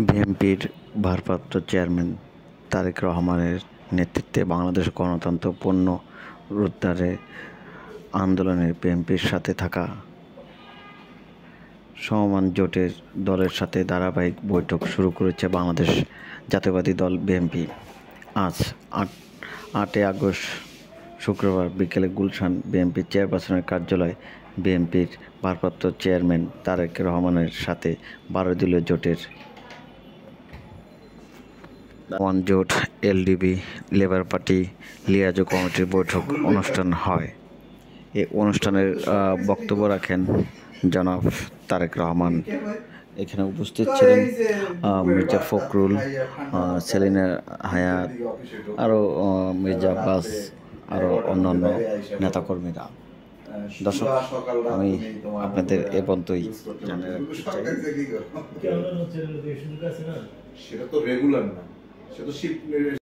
বিএনপির ভারপ্রাপ্ত চেয়ারম্যান তারেক রহমানের নেতৃত্বে বাংলাদেশ গণতন্ত্র পুনরুদ্ধারে আন্দোলনে বিএনপির সাথে থাকা সমমান জোটের দলের সাথে ধারাবাহিক বৈঠক শুরু করেছে বাংলাদেশ জাতীয়তাবাদী দল বিএনপি। আজ 8 আগস্ট শুক্রবার বিকেলে গুলশান বিএনপি চেয়ারপারসনের কার্যালয়ে বিএনপির ভারপ্রাপ্ত চেয়ারম্যান তারেক রহমানের সাথে 12 দলীয় জোটের ওয়ান জোট, এলডিপি, লেবার পার্টি, লিয়াজো কমিটির বৈঠক অনুষ্ঠান হয়। এই অনুষ্ঠানের বক্তব্য রাখেন জনাব তারেক রহমান। এখানে উপস্থিত ছিলেন মির্জা ফখরুল, সেলিনা হায়াত, আরও মির্জা আব্বাস, আরও অন্যান্য নেতাকর্মীরা। দর্শক, আমি আপনাদের এ পর্যন্তই জানিয়ে রাখতে চাই। সেটা তো রেগুলার না, সেটা শিফট